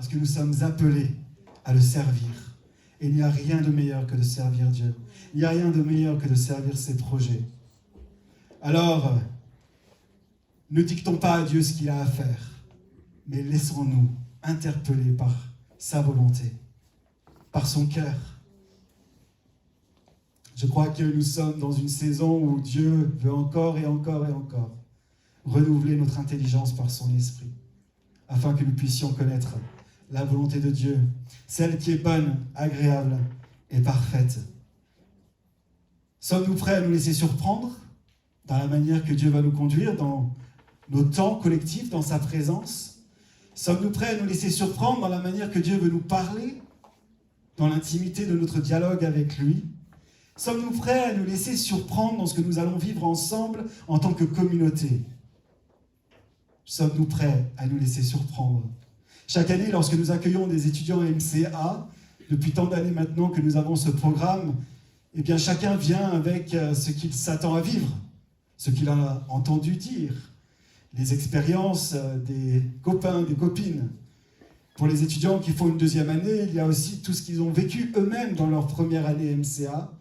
parce que nous sommes appelés à le servir. Et il n'y a rien de meilleur que de servir Dieu. Il n'y a rien de meilleur que de servir ses projets. Alors, ne dictons pas à Dieu ce qu'il a à faire, mais laissons-nous interpeller par sa volonté, par son cœur. Je crois que nous sommes dans une saison où Dieu veut encore et encore et encore renouveler notre intelligence par son esprit, afin que nous puissions connaître la volonté de Dieu, celle qui est bonne, agréable et parfaite. Sommes-nous prêts à nous laisser surprendre dans la manière que Dieu va nous conduire, dans nos temps collectifs, dans sa présence? Sommes-nous prêts à nous laisser surprendre dans la manière que Dieu veut nous parler, dans l'intimité de notre dialogue avec lui? Sommes-nous prêts à nous laisser surprendre dans ce que nous allons vivre ensemble en tant que communauté? Sommes-nous prêts à nous laisser surprendre? Chaque année, lorsque nous accueillons des étudiants MCA, depuis tant d'années maintenant que nous avons ce programme, eh bien chacun vient avec ce qu'il s'attend à vivre, ce qu'il a entendu dire, les expériences des copains, des copines. Pour les étudiants qui font une deuxième année, il y a aussi tout ce qu'ils ont vécu eux-mêmes dans leur première année MCA.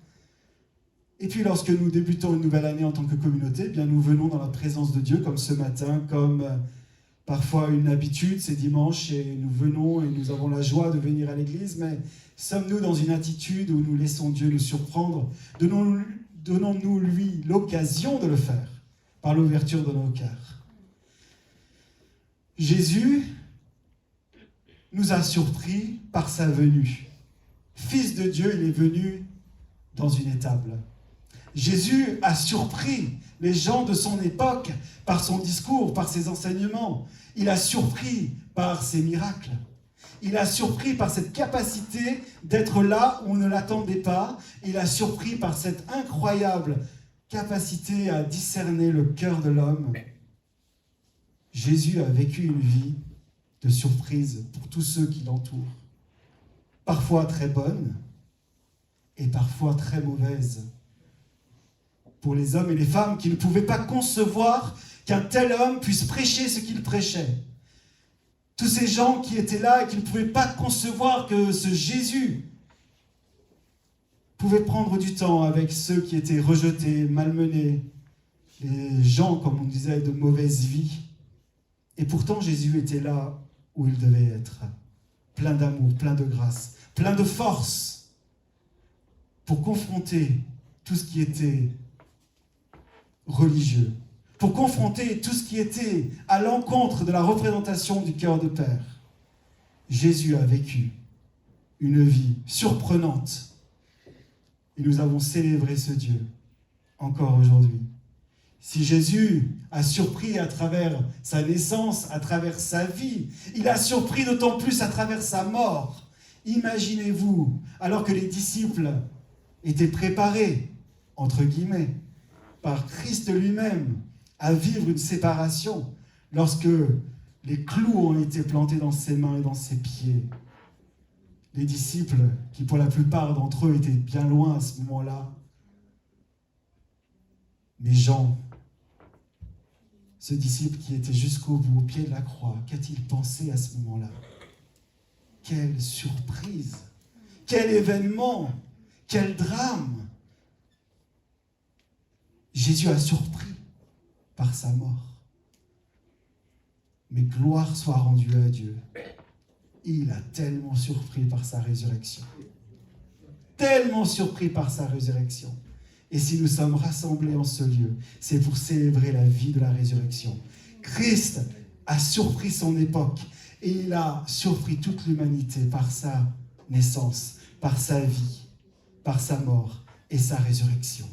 Et puis lorsque nous débutons une nouvelle année en tant que communauté, eh bien nous venons dans la présence de Dieu, comme ce matin, comme parfois une habitude, c'est dimanche, et nous venons et nous avons la joie de venir à l'église, mais sommes-nous dans une attitude où nous laissons Dieu nous surprendre? Donnons-nous lui l'occasion de le faire, par l'ouverture de nos cœurs? Jésus nous a surpris par sa venue. Fils de Dieu, il est venu dans une étable. Jésus a surpris les gens de son époque par son discours, par ses enseignements. Il a surpris par ses miracles. Il a surpris par cette capacité d'être là où on ne l'attendait pas. Il a surpris par cette incroyable capacité à discerner le cœur de l'homme. Jésus a vécu une vie de surprise pour tous ceux qui l'entourent. Parfois très bonne et parfois très mauvaise. Pour les hommes et les femmes qui ne pouvaient pas concevoir qu'un tel homme puisse prêcher ce qu'il prêchait. Tous ces gens qui étaient là et qui ne pouvaient pas concevoir que ce Jésus pouvait prendre du temps avec ceux qui étaient rejetés, malmenés, les gens, comme on disait, de mauvaise vie. Et pourtant, Jésus était là où il devait être, plein d'amour, plein de grâce, plein de force, pour confronter tout ce qui était religieux, pour confronter tout ce qui était à l'encontre de la représentation du cœur de Père. Jésus a vécu une vie surprenante. Et nous avons célébré ce Dieu encore aujourd'hui. Si Jésus a surpris à travers sa naissance, à travers sa vie, il a surpris d'autant plus à travers sa mort. Imaginez-vous, alors que les disciples étaient préparés, entre guillemets, par Christ lui-même, à vivre une séparation, lorsque les clous ont été plantés dans ses mains et dans ses pieds. Les disciples, qui pour la plupart d'entre eux étaient bien loin à ce moment-là, mais Jean, ce disciple qui était jusqu'au bout, au pied de la croix, qu'a-t-il pensé à ce moment-là? Quelle surprise! Quel événement! Quel drame! Jésus a surpris par sa mort. Mais gloire soit rendue à Dieu. Il a tellement surpris par sa résurrection. Tellement surpris par sa résurrection. Et si nous sommes rassemblés en ce lieu, c'est pour célébrer la vie de la résurrection. Christ a surpris son époque et il a surpris toute l'humanité par sa naissance, par sa vie, par sa mort et sa résurrection.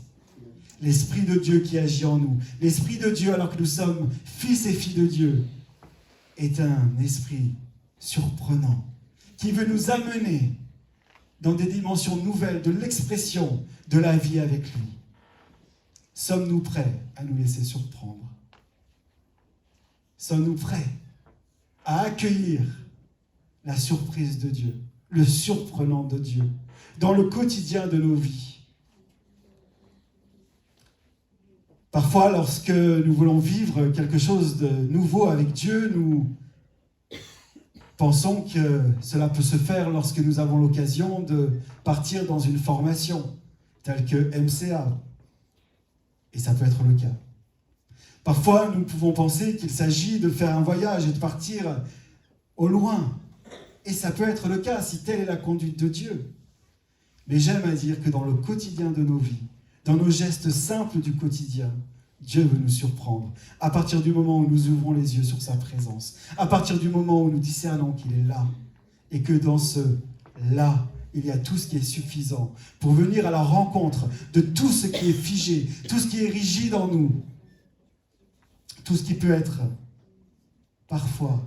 L'Esprit de Dieu qui agit en nous, l'Esprit de Dieu alors que nous sommes fils et filles de Dieu, est un esprit surprenant qui veut nous amener dans des dimensions nouvelles de l'expression de la vie avec lui. Sommes-nous prêts à nous laisser surprendre? Sommes-nous prêts à accueillir la surprise de Dieu, le surprenant de Dieu, dans le quotidien de nos vies? Parfois, lorsque nous voulons vivre quelque chose de nouveau avec Dieu, nous Pensons que cela peut se faire lorsque nous avons l'occasion de partir dans une formation, telle que MCA. Et ça peut être le cas. Parfois, nous pouvons penser qu'il s'agit de faire un voyage et de partir au loin. Et ça peut être le cas si telle est la conduite de Dieu. Mais j'aime à dire que dans le quotidien de nos vies, dans nos gestes simples du quotidien, Dieu veut nous surprendre. À partir du moment où nous ouvrons les yeux sur sa présence, à partir du moment où nous discernons qu'il est là, et que dans ce là, il y a tout ce qui est suffisant pour venir à la rencontre de tout ce qui est figé, tout ce qui est rigide en nous, tout ce qui peut être parfois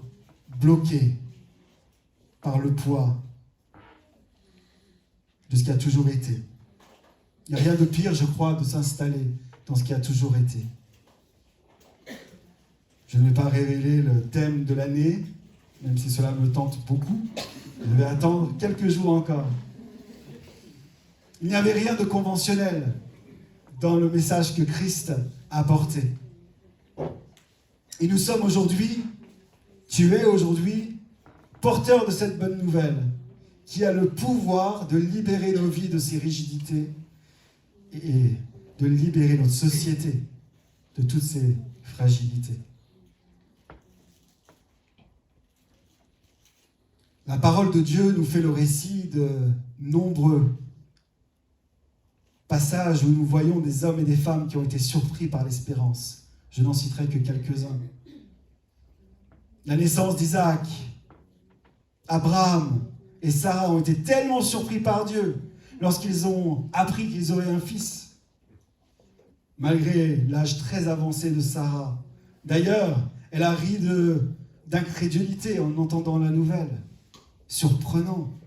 bloqué par le poids de ce qui a toujours été. Il n'y a rien de pire, je crois, de s'installer dans ce qui a toujours été. Je ne vais pas révéler le thème de l'année, même si cela me tente beaucoup. Je vais attendre quelques jours encore. Il n'y avait rien de conventionnel dans le message que Christ a apporté. Et nous sommes aujourd'hui, tu es aujourd'hui, porteur de cette bonne nouvelle, qui a le pouvoir de libérer nos vies de ces rigidités et de libérer notre société de toutes ces fragilités. La parole de Dieu nous fait le récit de nombreux passages où nous voyons des hommes et des femmes qui ont été surpris par l'espérance. Je n'en citerai que quelques-uns. La naissance d'Isaac, Abraham et Sarah ont été tellement surpris par Dieu lorsqu'ils ont appris qu'ils auraient un fils, malgré l'âge très avancé de Sarah. D'ailleurs, elle a ri d'incrédulité en entendant la nouvelle. Surprenant.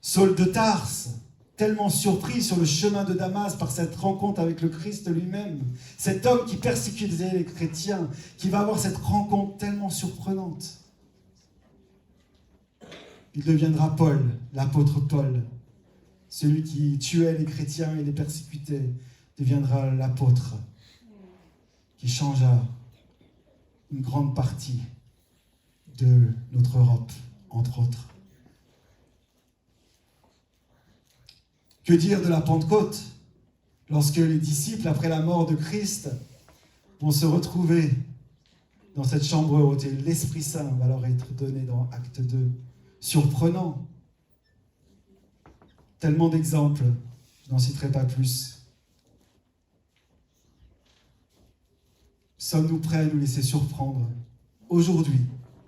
Saul de Tarse, tellement surpris sur le chemin de Damas par cette rencontre avec le Christ lui-même, cet homme qui persécutait les chrétiens, qui va avoir cette rencontre tellement surprenante. Il deviendra Paul, l'apôtre Paul, celui qui tuait les chrétiens et les persécutait, deviendra l'apôtre qui changea une grande partie de notre Europe, entre autres. Que dire de la Pentecôte, lorsque les disciples, après la mort de Christ, vont se retrouver dans cette chambre haute et l'Esprit Saint va leur être donné dans Acte 2. Surprenant. Tellement d'exemples, je n'en citerai pas plus. Sommes-nous prêts à nous laisser surprendre aujourd'hui,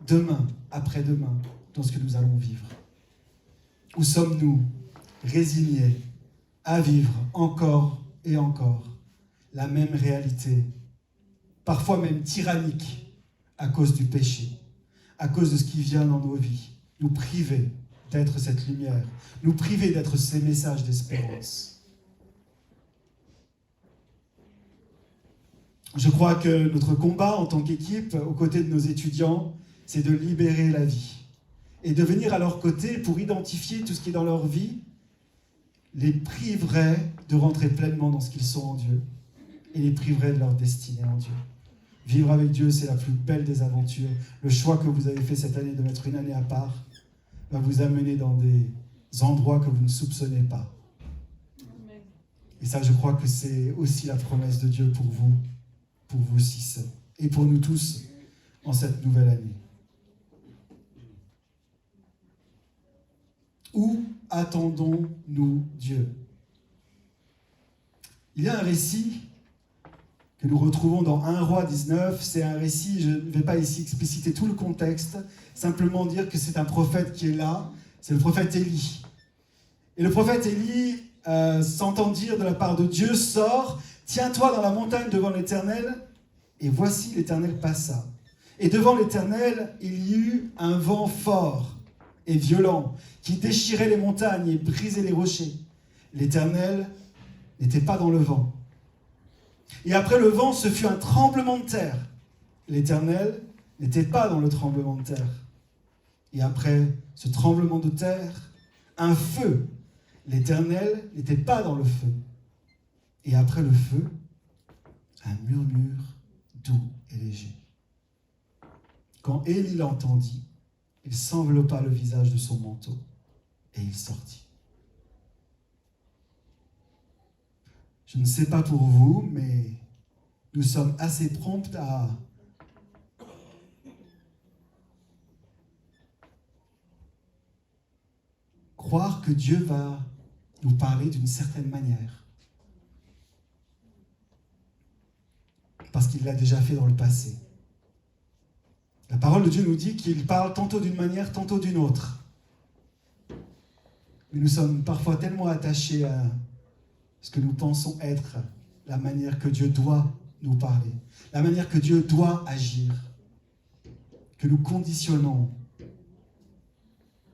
demain, après-demain, dans ce que nous allons vivre? Ou sommes-nous résignés à vivre encore et encore la même réalité, parfois même tyrannique, à cause du péché, à cause de ce qui vient dans nos vies, nous priver d'être cette lumière, nous priver d'être ces messages d'espérance? Je crois que notre combat en tant qu'équipe, aux côtés de nos étudiants, c'est de libérer la vie et de venir à leur côté pour identifier tout ce qui est dans leur vie les priverait de rentrer pleinement dans ce qu'ils sont en Dieu et les priverait de leur destinée en Dieu. Vivre avec Dieu, c'est la plus belle des aventures. Le choix que vous avez fait cette année de mettre une année à part va vous amener dans des endroits que vous ne soupçonnez pas. Et ça, je crois que c'est aussi la promesse de Dieu pour vous six, et pour nous tous en cette nouvelle année. Où attendons-nous Dieu? Il y a un récit que nous retrouvons dans 1 Roi 19. C'est un récit, je ne vais pas ici expliciter tout le contexte, simplement dire que c'est un prophète qui est là, c'est le prophète Élie. Et le prophète Élie s'entend dire de la part de Dieu, sors, tiens-toi dans la montagne devant l'Éternel. Et voici, l'Éternel passa. Et devant l'Éternel, il y eut un vent fort et violent qui déchirait les montagnes et brisait les rochers. L'Éternel n'était pas dans le vent. Et après le vent, ce fut un tremblement de terre. L'Éternel n'était pas dans le tremblement de terre. Et après ce tremblement de terre, un feu. L'Éternel n'était pas dans le feu. Et après le feu, un murmure doux et léger. Quand Élie l'entendit, il s'enveloppa le visage de son manteau et il sortit. Je ne sais pas pour vous, mais nous sommes assez prompts à croire que Dieu va nous parler d'une certaine manière. Parce qu'il l'a déjà fait dans le passé. La parole de Dieu nous dit qu'il parle tantôt d'une manière, tantôt d'une autre. Mais nous sommes parfois tellement attachés à ce que nous pensons être la manière que Dieu doit nous parler, la manière que Dieu doit agir, que nous conditionnons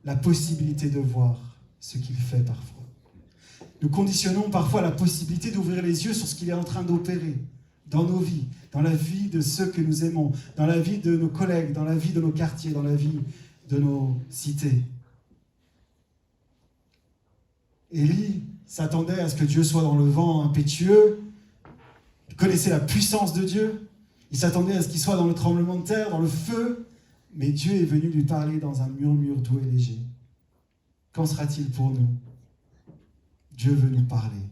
la possibilité de voir ce qu'il fait parfois. Nous conditionnons parfois la possibilité d'ouvrir les yeux sur ce qu'il est en train d'opérer dans nos vies, dans la vie de ceux que nous aimons, dans la vie de nos collègues, dans la vie de nos quartiers, dans la vie de nos cités. Élie s'attendait à ce que Dieu soit dans le vent impétueux, il connaissait la puissance de Dieu, il s'attendait à ce qu'il soit dans le tremblement de terre, dans le feu, mais Dieu est venu lui parler dans un murmure doux et léger. Qu'en sera-t-il pour nous? Dieu veut nous parler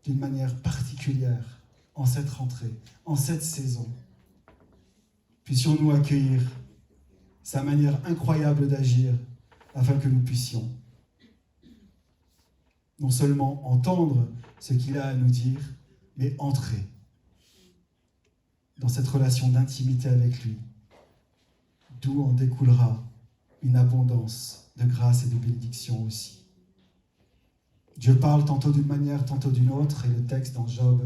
d'une manière particulière en cette rentrée, en cette saison. Puissions-nous accueillir sa manière incroyable d'agir afin que nous puissions non seulement entendre ce qu'il a à nous dire, mais entrer dans cette relation d'intimité avec lui, d'où en découlera une abondance de grâce et de bénédiction aussi. Dieu parle tantôt d'une manière, tantôt d'une autre, et le texte dans Job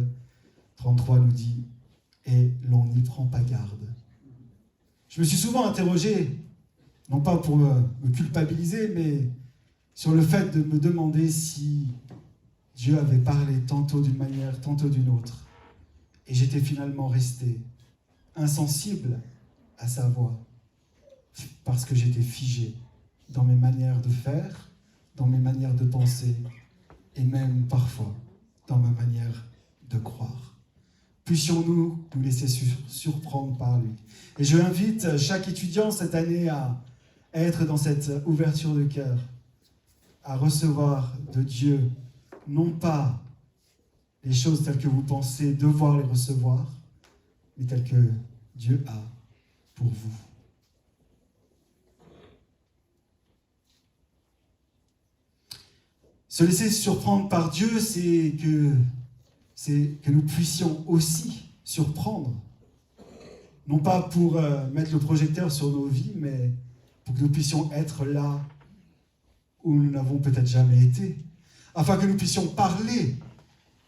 33 nous dit « Et l'on n'y prend pas garde ». Je me suis souvent interrogé, non pas pour me culpabiliser, mais sur le fait de me demander si Dieu avait parlé tantôt d'une manière, tantôt d'une autre. Et j'étais finalement resté insensible à sa voix, parce que j'étais figé dans mes manières de faire, dans mes manières de penser, et même parfois dans ma manière de croire. Puissions-nous nous laisser surprendre par lui. Et je invite chaque étudiant cette année à être dans cette ouverture de cœur, à recevoir de Dieu, non pas les choses telles que vous pensez devoir les recevoir, mais telles que Dieu a pour vous. Se laisser surprendre par Dieu, c'est que nous puissions aussi surprendre. Non pas pour mettre le projecteur sur nos vies, mais pour que nous puissions être là où nous n'avons peut-être jamais été, afin que nous puissions parler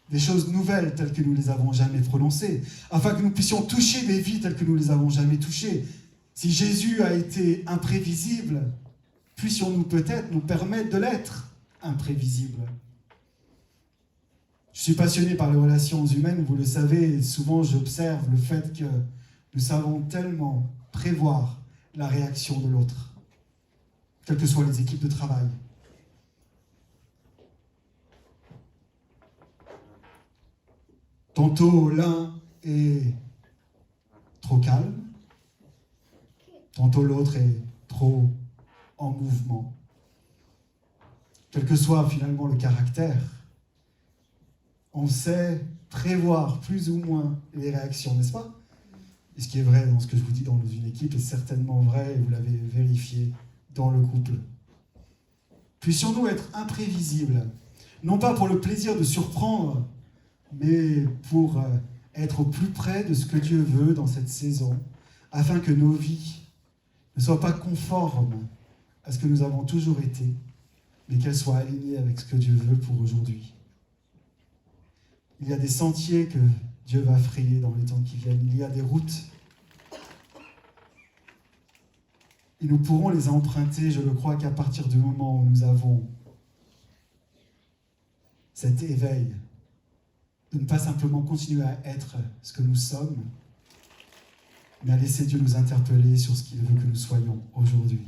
des choses nouvelles telles que nous ne les avons jamais prononcées, afin que nous puissions toucher des vies telles que nous ne les avons jamais touchées. Si Jésus a été imprévisible, puissions-nous peut-être nous permettre de l'être imprévisible. Je suis passionné par les relations humaines, vous le savez, souvent j'observe le fait que nous savons tellement prévoir la réaction de l'autre, quelles que soient les équipes de travail. Tantôt l'un est trop calme, tantôt l'autre est trop en mouvement. Quel que soit finalement le caractère, on sait prévoir plus ou moins les réactions, n'est-ce pas? Et ce qui est vrai dans ce que je vous dis dans une équipe est certainement vrai, et vous l'avez vérifié dans le couple. Puissions-nous être imprévisibles, non pas pour le plaisir de surprendre, mais pour être au plus près de ce que Dieu veut dans cette saison, afin que nos vies ne soient pas conformes à ce que nous avons toujours été, mais qu'elles soient alignées avec ce que Dieu veut pour aujourd'hui. Il y a des sentiers que Dieu va frayer dans les temps qui viennent. Il y a des routes. Et nous pourrons les emprunter, je le crois, qu'à partir du moment où nous avons cet éveil de ne pas simplement continuer à être ce que nous sommes, mais à laisser Dieu nous interpeller sur ce qu'il veut que nous soyons aujourd'hui.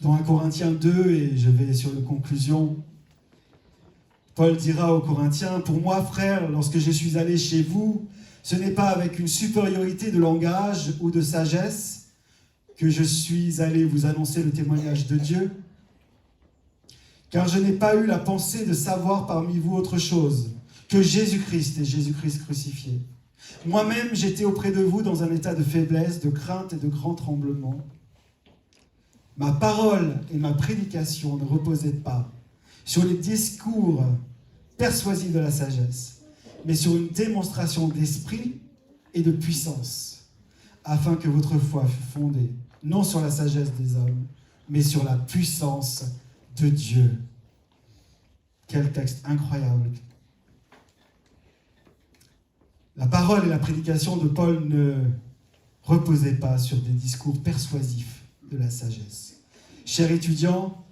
Dans 1 Corinthiens 2, et je vais sur une conclusion, Paul dira aux Corinthiens, « Pour moi, frères, lorsque je suis allé chez vous, Ce n'est pas avec une supériorité de langage ou de sagesse que je suis allé vous annoncer le témoignage de Dieu, car je n'ai pas eu la pensée de savoir parmi vous autre chose que Jésus-Christ et Jésus-Christ crucifié. Moi-même, j'étais auprès de vous dans un état de faiblesse, de crainte et de grand tremblement. Ma parole et ma prédication ne reposaient pas sur les discours persuasifs de la sagesse, mais sur une démonstration d'esprit et de puissance, afin que votre foi fût fondée, non sur la sagesse des hommes, mais sur la puissance de Dieu. Quel texte incroyable! La parole et la prédication de Paul ne reposaient pas sur des discours persuasifs de la sagesse. Chers étudiants,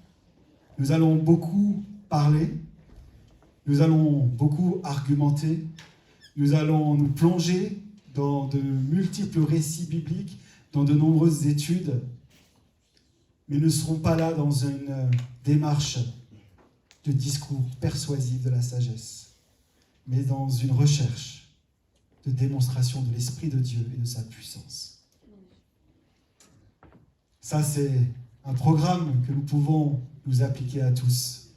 nous allons beaucoup parler, nous allons beaucoup argumenter, nous allons nous plonger dans de multiples récits bibliques, dans de nombreuses études, mais nous ne serons pas là dans une démarche de discours persuasif de la sagesse, mais dans une recherche de démonstration de l'Esprit de Dieu et de sa puissance. Ça, c'est un programme que nous pouvons nous appliquer à tous.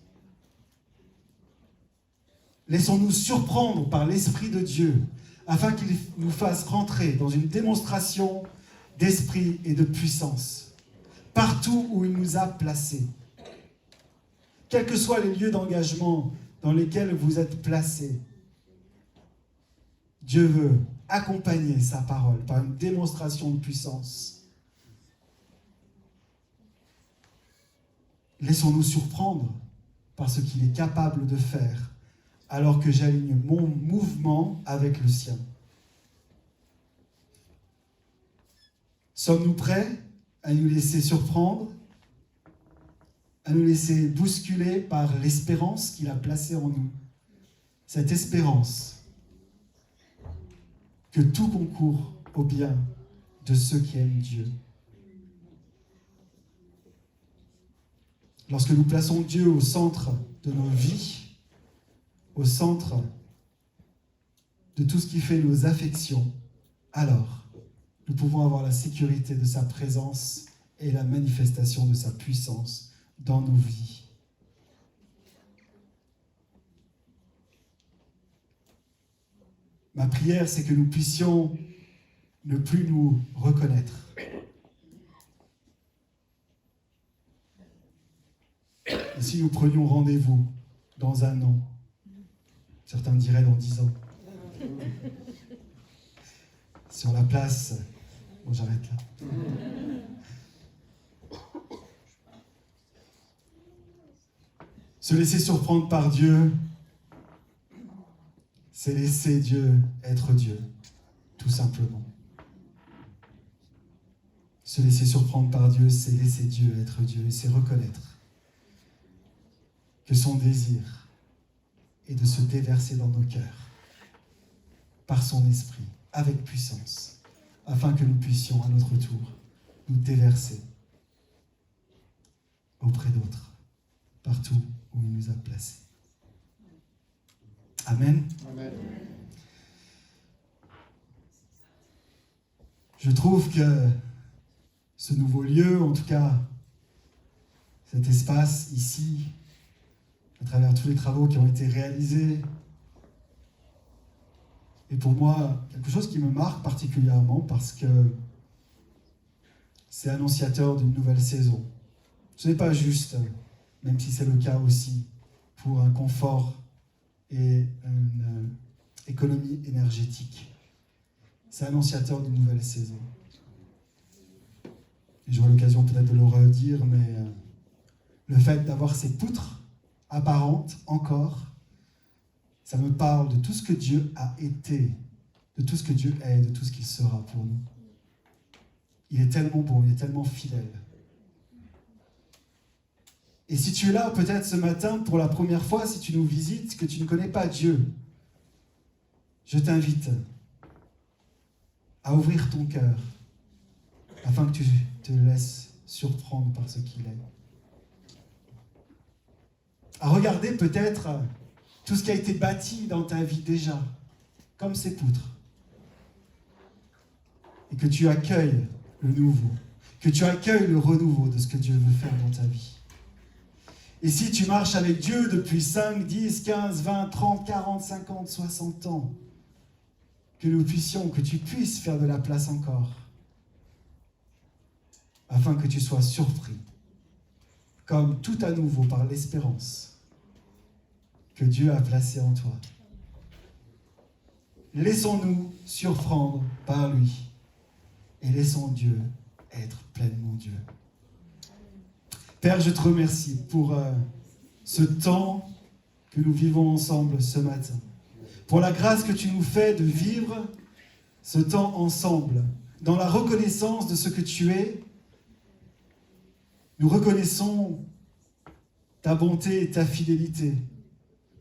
Laissons-nous surprendre par l'Esprit de Dieu afin qu'il nous fasse rentrer dans une démonstration d'esprit et de puissance partout où il nous a placés. Quels que soient les lieux d'engagement dans lesquels vous êtes placés, Dieu veut accompagner sa parole par une démonstration de puissance. Laissons-nous surprendre par ce qu'il est capable de faire, alors que j'aligne mon mouvement avec le sien. Sommes-nous prêts à nous laisser surprendre, à nous laisser bousculer par l'espérance qu'il a placée en nous? Cette espérance que tout concourt au bien de ceux qui aiment Dieu. Lorsque nous plaçons Dieu au centre de nos vies, au centre de tout ce qui fait nos affections, alors nous pouvons avoir la sécurité de sa présence et la manifestation de sa puissance dans nos vies. Ma prière, c'est que nous puissions ne plus nous reconnaître. Et si nous prenions rendez-vous dans un an, certains diraient dans 10 ans, sur la place, bon, j'arrête là. Se laisser surprendre par Dieu, c'est laisser Dieu être Dieu, tout simplement. Se laisser surprendre par Dieu, c'est laisser Dieu être Dieu, et c'est reconnaître que son désir est de se déverser dans nos cœurs, par son esprit, avec puissance, afin que nous puissions à notre tour nous déverser auprès d'autres, partout où il nous a placés. Amen. Amen. Je trouve que ce nouveau lieu, en tout cas cet espace ici, à travers tous les travaux qui ont été réalisés, est pour moi quelque chose qui me marque particulièrement parce que c'est annonciateur d'une nouvelle saison. Ce n'est pas juste, même si c'est le cas aussi, pour un confort et une économie énergétique. C'est annonciateur d'une nouvelle saison. Et j'aurai l'occasion peut-être de le redire, mais le fait d'avoir ces poutres apparentes encore, ça me parle de tout ce que Dieu a été, de tout ce que Dieu est, de tout ce qu'il sera pour nous. Il est tellement bon, il est tellement fidèle. Et si tu es là peut-être ce matin pour la première fois, si tu nous visites, que tu ne connais pas Dieu, je t'invite à ouvrir ton cœur afin que tu te laisses surprendre par ce qu'il est. À regarder peut-être tout ce qui a été bâti dans ta vie déjà, comme ces poutres, et que tu accueilles le nouveau, que tu accueilles le renouveau de ce que Dieu veut faire dans ta vie. Et si tu marches avec Dieu depuis 5, 10, 15, 20, 30, 40, 50, 60 ans, que tu puisses faire de la place encore, afin que tu sois surpris, comme tout à nouveau par l'espérance que Dieu a placée en toi. Laissons-nous surprendre par lui et laissons Dieu être pleinement Dieu. Père, je te remercie pour ce temps que nous vivons ensemble ce matin, pour la grâce que tu nous fais de vivre ce temps ensemble, dans la reconnaissance de ce que tu es. Nous reconnaissons ta bonté et ta fidélité.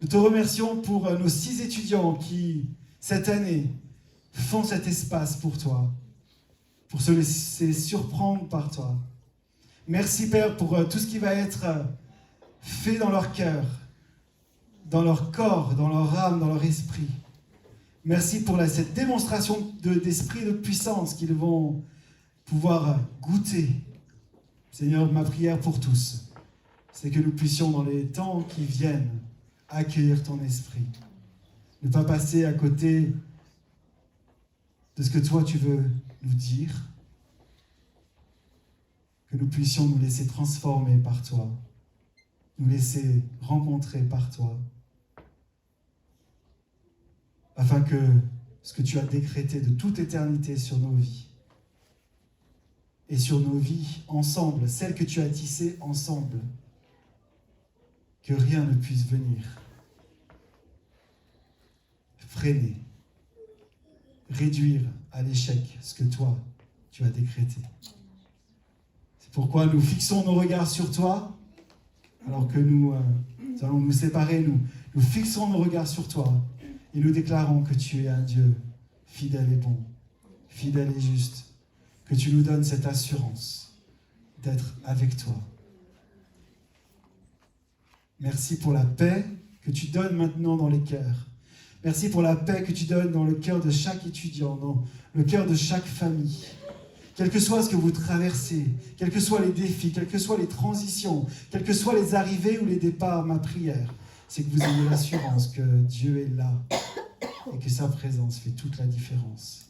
Nous te remercions pour nos 6 étudiants qui, cette année, font cet espace pour toi, pour se laisser surprendre par toi. Merci, Père, pour tout ce qui va être fait dans leur cœur, dans leur corps, dans leur âme, dans leur esprit. Merci pour cette démonstration d'esprit de puissance qu'ils vont pouvoir goûter. Seigneur, ma prière pour tous, c'est que nous puissions, dans les temps qui viennent, accueillir ton esprit. Ne pas passer à côté de ce que toi tu veux nous dire. Que nous puissions nous laisser transformer par toi, nous laisser rencontrer par toi, afin que ce que tu as décrété de toute éternité sur nos vies, et sur nos vies ensemble, celles que tu as tissées ensemble, que rien ne puisse venir freiner, réduire à l'échec ce que toi, tu as décrété. C'est pourquoi nous fixons nos regards sur toi, alors que nous allons nous séparer, nous fixons nos regards sur toi, et nous déclarons que tu es un Dieu fidèle et bon, fidèle et juste, que tu nous donnes cette assurance d'être avec toi. Merci pour la paix que tu donnes maintenant dans les cœurs. Merci pour la paix que tu donnes dans le cœur de chaque étudiant, dans le cœur de chaque famille. Quel que soit ce que vous traversez, quels que soient les défis, quelles que soient les transitions, quelles que soient les arrivées ou les départs, ma prière, c'est que vous ayez l'assurance que Dieu est là et que sa présence fait toute la différence.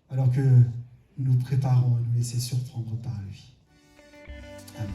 Alors que nous nous préparons à nous laisser surprendre par lui. Amen.